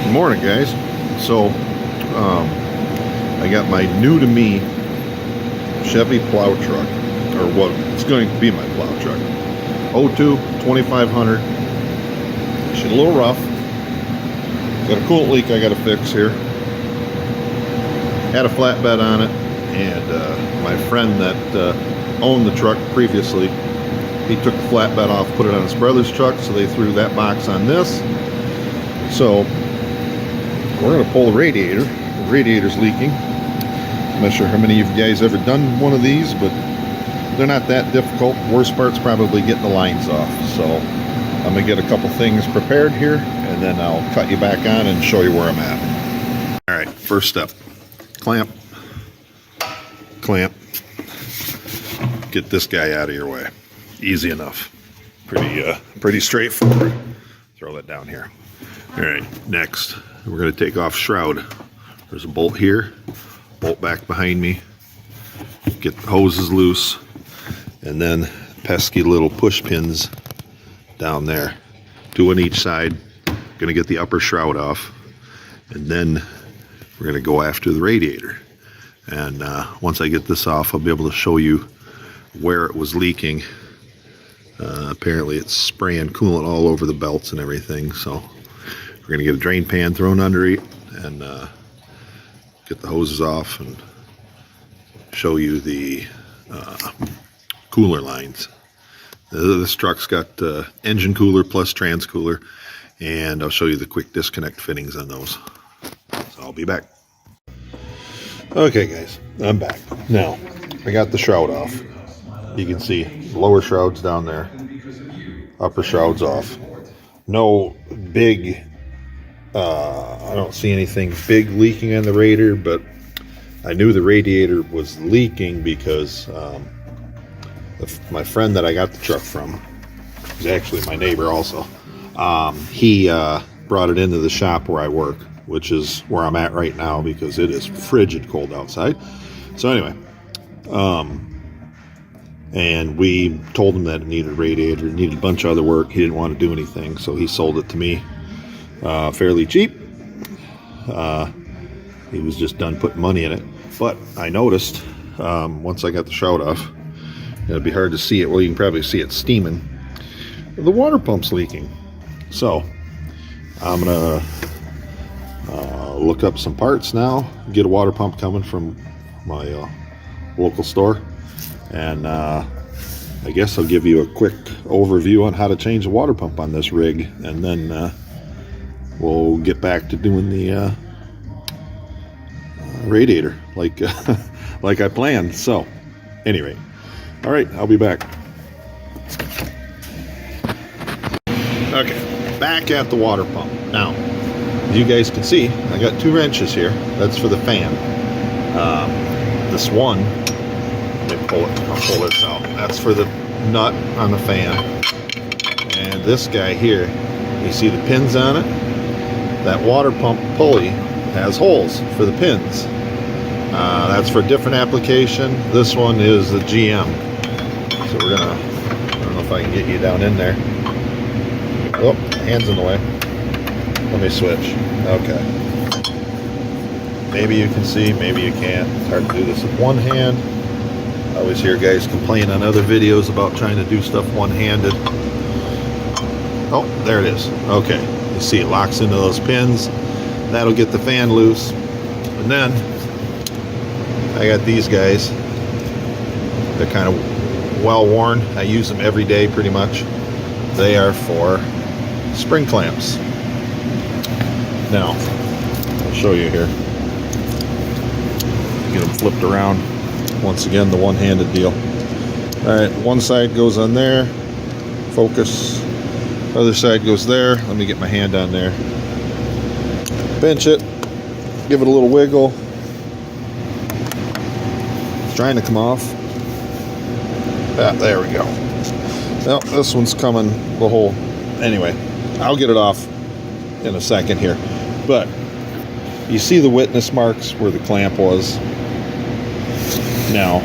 Good morning, guys. So I got my new to me Chevy plow truck, or what it's going to be my plow truck. 02 2500. She's a little rough. Got a coolant leak I got to fix here. Had a flatbed on it, and my friend that owned the truck previously, he took the flatbed off, put it on his brother's truck, so they threw that box on this. So we're going to pull the radiator. The radiator's leaking. I'm not sure how many of you guys ever done one of these, but they're not that difficult. Worst part's probably getting the lines off. So I'm going to get a couple things prepared here, and then I'll cut you back on and show you where I'm at. All right, first step. Clamp. Get this guy out of your way. Easy enough. Pretty straightforward. Throw that down here. All right, next we're going to take off shroud. There's a bolt here, bolt back behind me. Get the hoses loose, and then pesky little push pins down there. 2 on each side. Going to get the upper shroud off, and then we're going to go after the radiator. And once I get this off, I'll be able to show you where it was leaking. Apparently it's spraying coolant all over the belts and everything, so we're going to get a drain pan thrown under it and get the hoses off and show you the cooler lines. This truck's got engine cooler plus trans cooler, and I'll show you the quick disconnect fittings on those. So I'll be back. Okay guys, I'm back. Now, I got the shroud off. You can see the lower shroud's down there, upper shroud's off. No big, I don't see anything big leaking on the radiator, but I knew the radiator was leaking because my friend that I got the truck from, who's actually my neighbor also, he brought it into the shop where I work, which is where I'm at right now because it is frigid cold outside. So anyway, and we told him that it needed a radiator, it needed a bunch of other work. He didn't want to do anything, so he sold it to me fairly cheap. He was just done putting money in it. But I noticed once I got the shroud off, it'd be hard to see it. Well, you can probably see it steaming. The water pump's leaking. So I'm gonna look up some parts now, get a water pump coming from my local store, and I guess I'll give you a quick overview on how to change the water pump on this rig, and then we'll get back to doing the radiator like like I planned. So anyway, all right, I'll be back. Okay, back at the water pump. Now, as you guys can see, I got 2 wrenches here. That's for the fan. This one, let me pull it. I'll pull this out. That's for the nut on the fan. And this guy here, you see the pins on it? That water pump pulley has holes for the pins. That's for a different application. This one is the GM. So we're gonna, I don't know if I can get you down in there. Oh, hand's in the way. Let me switch. Okay. Maybe you can see, maybe you can't. It's hard to do this with one hand. I always hear guys complain on other videos about trying to do stuff one-handed. Oh, there it is. Okay. You see it locks into those pins. That'll get the fan loose. And then I got these guys. They're kind of well worn. I use them every day pretty much. They are for spring clamps. Now, I'll show you here. Get them flipped around. Once again, the one-handed deal. Alright, one side goes on there. Focus. Other side goes there. Let me get my hand on there. Pinch it. Give it a little wiggle. It's trying to come off. Ah, there we go. Well, this one's coming the whole... Anyway, I'll get it off in a second here. But you see the witness marks where the clamp was. Now,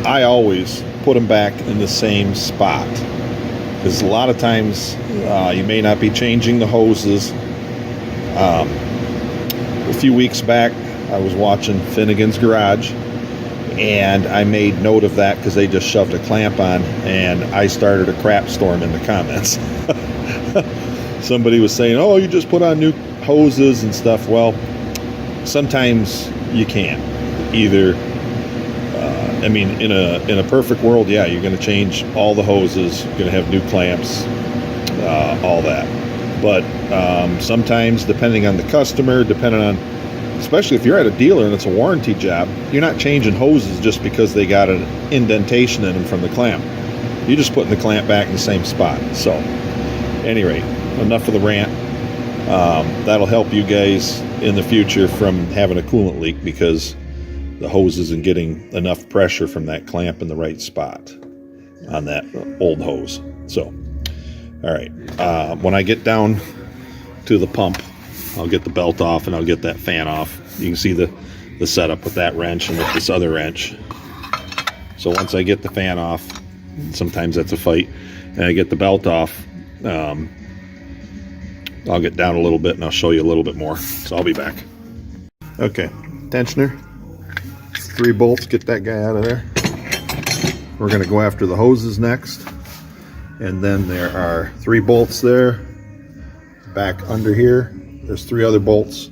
I always put them back in the same spot. Because a lot of times you may not be changing the hoses A few weeks back, I was watching Finnegan's Garage, and I made note of that because they just shoved a clamp on, and I started a crap storm in the comments. Somebody was saying, oh, you just put on new hoses and stuff. Well, sometimes you can't. Either, I mean, in a perfect world, yeah, you're going to change all the hoses, you're going to have new clamps, all that. But sometimes, depending on the customer, depending on, especially if you're at a dealer and it's a warranty job, you're not changing hoses just because they got an indentation in them from the clamp. You're just putting the clamp back in the same spot. So, at any rate, enough of the rant. That'll help you guys in the future from having a coolant leak because the hose isn't getting enough pressure from that clamp in the right spot on that old hose. So, all right, when I get down to the pump, I'll get the belt off and I'll get that fan off. You can see the setup with that wrench and with this other wrench. So once I get the fan off, sometimes that's a fight, and I get the belt off, I'll get down a little bit and I'll show you a little bit more. So I'll be back. Okay, tensioner, 3 bolts, get that guy out of there. We're gonna go after the hoses next. And then there are 3 bolts there. Back under here, there's 3 other bolts.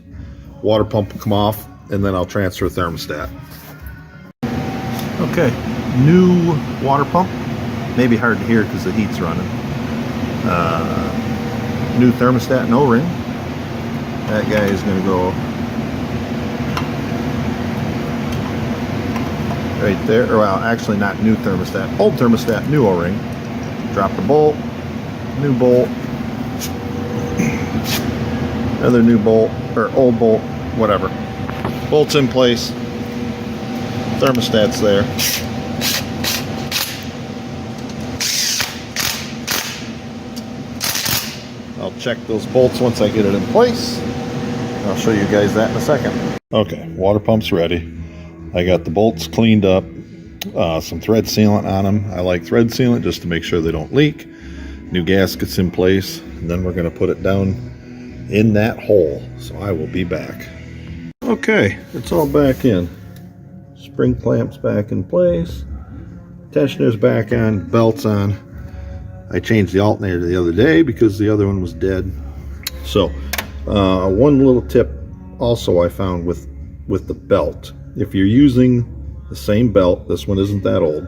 Water pump will come off, and then I'll transfer thermostat. Okay, new water pump. Maybe hard to hear because the heat's running. New thermostat and O-ring. That guy is going to go right there. Or, well, actually not new thermostat. Old thermostat, new O-ring. Drop the bolt, new bolt, another new bolt, or old bolt, whatever. Bolt's in place, thermostat's there. I'll check those bolts once I get it in place. I'll show you guys that in a second. Okay, water pump's ready. I got the bolts cleaned up. Some thread sealant on them. I like thread sealant just to make sure they don't leak. New gaskets in place, and then we're going to put it down in that hole. So I will be back. Okay, it's all back in. Spring clamps back in place. Tensioner's back on, belt's on. I changed the alternator the other day because the other one was dead. So one little tip also I found with the belt. If you're using the same belt, this one isn't that old,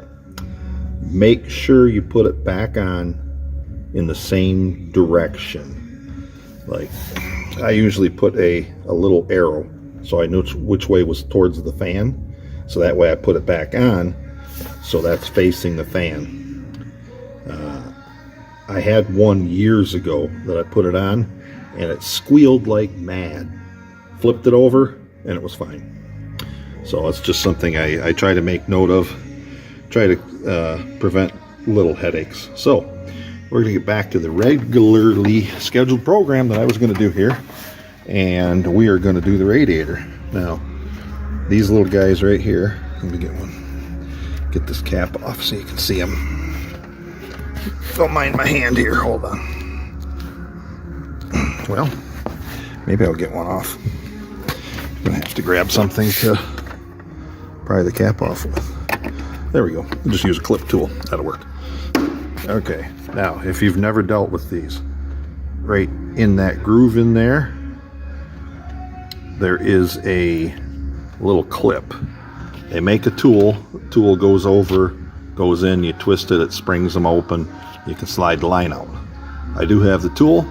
make sure you put it back on in the same direction. Like, I usually put a little arrow so I knew which way was towards the fan, so that way I put it back on so that's facing the fan. I had one years ago that I put it on and it squealed like mad. Flipped it over and it was fine. So it's just something I try to make note of, try to prevent little headaches. So we're going to get back to the regularly scheduled program that I was going to do here, and we are going to do the radiator. Now, these little guys right here, let me get this cap off so you can see them. Don't mind my hand here, hold on. Well, maybe I'll get one off. I'm going to have to grab something to pry the cap off with. There we go. We'll just use a clip tool. That'll work. Okay. Now, if you've never dealt with these, right in that groove in there, there is a little clip. They make a tool. The tool goes over, goes in, you twist it, it springs them open. You can slide the line out. I do have the tool,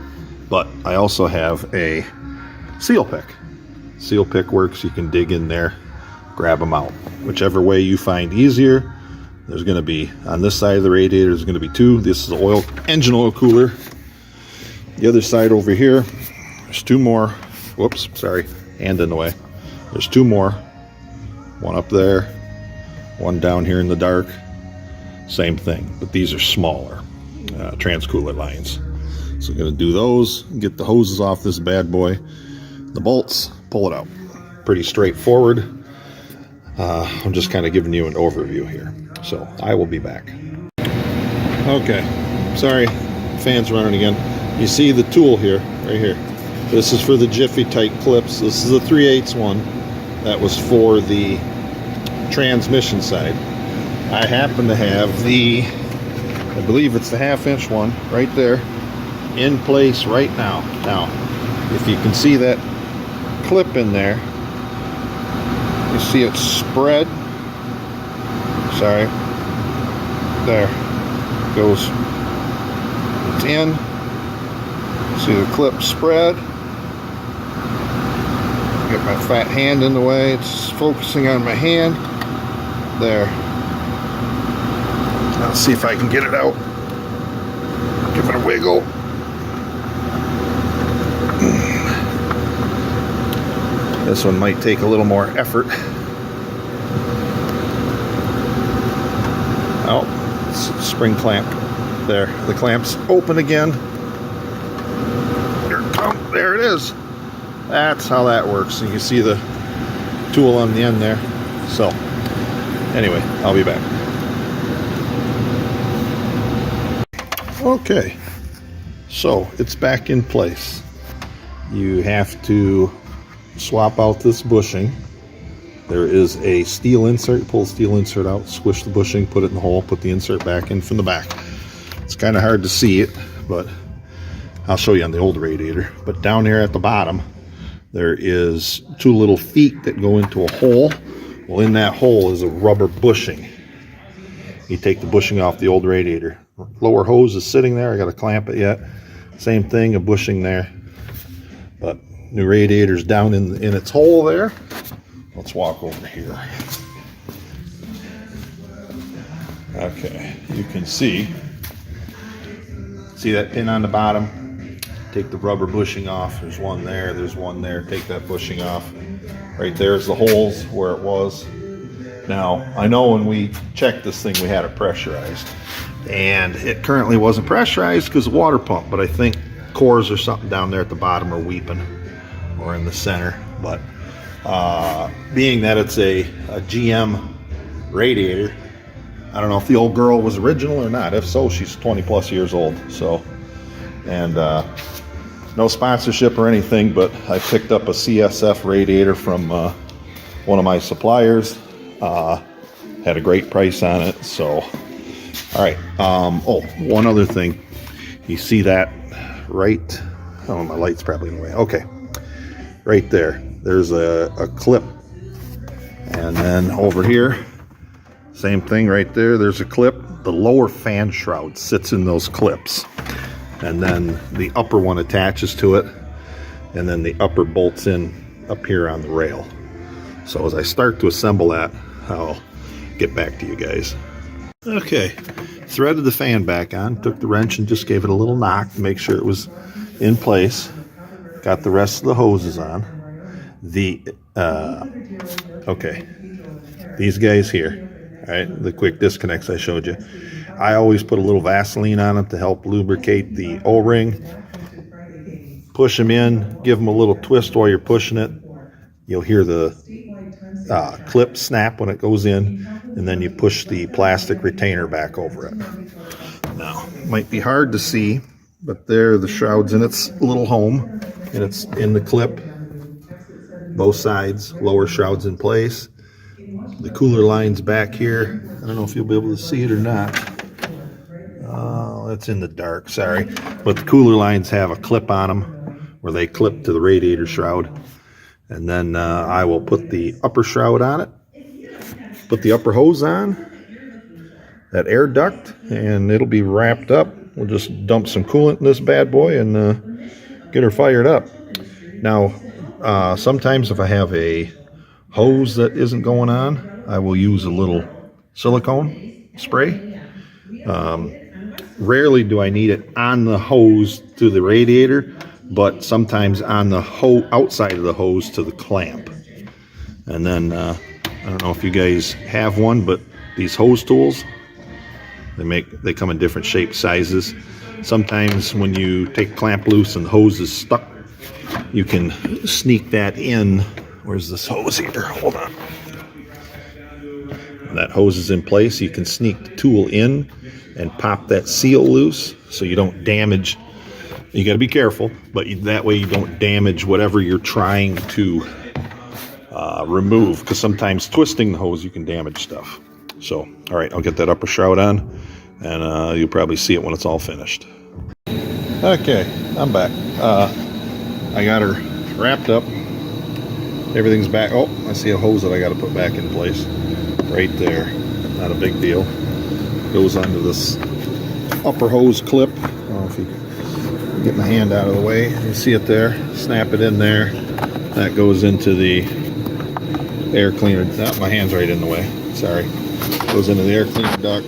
but I also have a seal pick. Seal pick works. You can dig in there, grab them out. Whichever way you find easier. There's going to be, on this side of the radiator, there's going to be 2. This is an engine oil cooler. The other side over here, there's 2 more. Whoops, sorry, hand in the way. There's 2 more. One up there, one down here in the dark. Same thing, but these are smaller transcooler lines. So I'm going to do those, get the hoses off this bad boy. The bolts, pull it out. Pretty straightforward. I'm just kind of giving you an overview here. So I will be back. Okay, sorry, fan's running again. You see the tool here, right here. This is for the Jiffy tight clips. This is a 3/8 one. That was for the transmission side. I happen to have the, I believe it's the 1/2 inch one right there in place right now. Now, if you can see that clip in there, you see it spread. Sorry. There. Goes. It's in. See the clip spread. Get my fat hand in the way. It's focusing on my hand. There. Let's see if I can get it out. Give it a wiggle. This one might take a little more effort. Oh, spring clamp. There, the clamp's open again. There it is. That's how that works. You can see the tool on the end there. So, anyway, I'll be back. Okay, so it's back in place. You have to swap out this bushing. There is a steel insert. Pull the steel insert out, squish the bushing, put it in the hole, put the insert back in from the back. It's kind of hard to see it, but I'll show you on the old radiator. But down here at the bottom, there is 2 little feet that go into a hole. Well, in that hole is a rubber bushing. You take the bushing off the old radiator. Lower hose is sitting there. I got to clamp it yet. Same thing, a bushing there. But new radiator's down in its hole there. Let's walk over here. Okay, you can see that pin on the bottom. Take the rubber bushing off. There's one there, there's one there. Take that bushing off. Right there's the holes where it was. Now, I know when we checked this thing, we had it pressurized. And it currently wasn't pressurized because of water pump, but I think cores or something down there at the bottom are weeping, or in the center. But being that it's a GM radiator, I don't know if the old girl was original or not. If so, she's 20 plus years old. So, and no sponsorship or anything, but I picked up a CSF radiator from one of my suppliers. Had a great price on it. So, all right. Oh, one other thing. You see that right? Oh, my light's probably in the way. Okay, right there. There's a clip, and then over here, same thing right there. There's a clip. The lower fan shroud sits in those clips, and then the upper one attaches to it, and then the upper bolts in up here on the rail. So as I start to assemble that, I'll get back to you guys. Okay, threaded the fan back on, took the wrench and just gave it a little knock to make sure it was in place. Got the rest of the hoses on. Okay, these guys here, all right, the quick disconnects I showed you. I always put a little Vaseline on them to help lubricate the O-ring. Push them in, give them a little twist while you're pushing it. You'll hear the clip snap when it goes in, and then you push the plastic retainer back over it. Now, it might be hard to see, but there the shroud's in its little home, and it's in the clip. Both sides, lower shroud's in place. The cooler line's back here. I don't know if you'll be able to see it or not. It's in the dark, sorry. But the cooler lines have a clip on them where they clip to the radiator shroud. And then I will put the upper shroud on it, put the upper hose on, that air duct, and it'll be wrapped up. We'll just dump some coolant in this bad boy and get her fired up. Now, sometimes if I have a hose that isn't going on, I will use a little silicone spray. Rarely do I need it on the hose to the radiator, but sometimes on the outside of the hose to the clamp. And then, I don't know if you guys have one, but these hose tools, they come in different shapes, sizes. Sometimes when you take clamp loose and the hose is stuck, you can sneak that in. Where's this hose here? Hold on. When that hose is in place, you can sneak the tool in and pop that seal loose so you don't damage You got to be careful, but that way you don't damage whatever you're trying to remove, because sometimes twisting the hose you can damage stuff. So, all right, I'll get that upper shroud on, and you'll probably see it when it's all finished. Okay, I'm back. I got her wrapped up. Everything's back. Oh, I see a hose that I got to put back in place. Right there. Not a big deal. Goes onto this upper hose clip. I don't know if you can get my hand out of the way. You see it there. Snap it in there. That goes into the air cleaner. Oh, my hand's right in the way. Sorry. Goes into the air cleaner duct.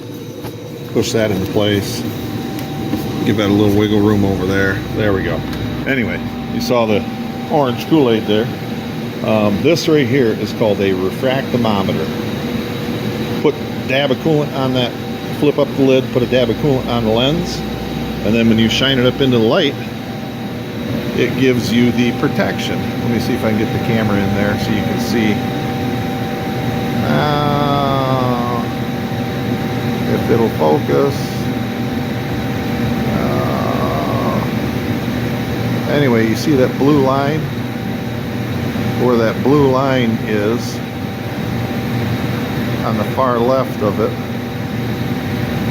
Push that into place. Give that a little wiggle room over there. There we go. Anyway, you saw the orange Kool-Aid there. This right here is called a refractometer. Put a dab of coolant on that, flip up the lid, put a dab of coolant on the lens, and then when you shine it up into the light, it gives you the protection. Let me see if I can get the camera in there so you can see. If it'll focus. Anyway, you see that blue line? Where that blue line is on the far left of it,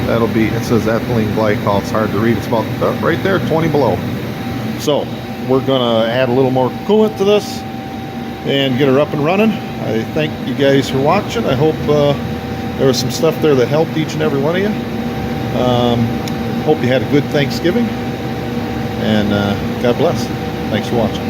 that'll be, it says ethylene glycol. It's hard to read. It's about right there, 20 below. So we're gonna add a little more coolant to this and get her up and running. I thank you guys for watching. I hope there was some stuff there that helped each and every one of you. Hope you had a good Thanksgiving, and God bless. Thanks for watching.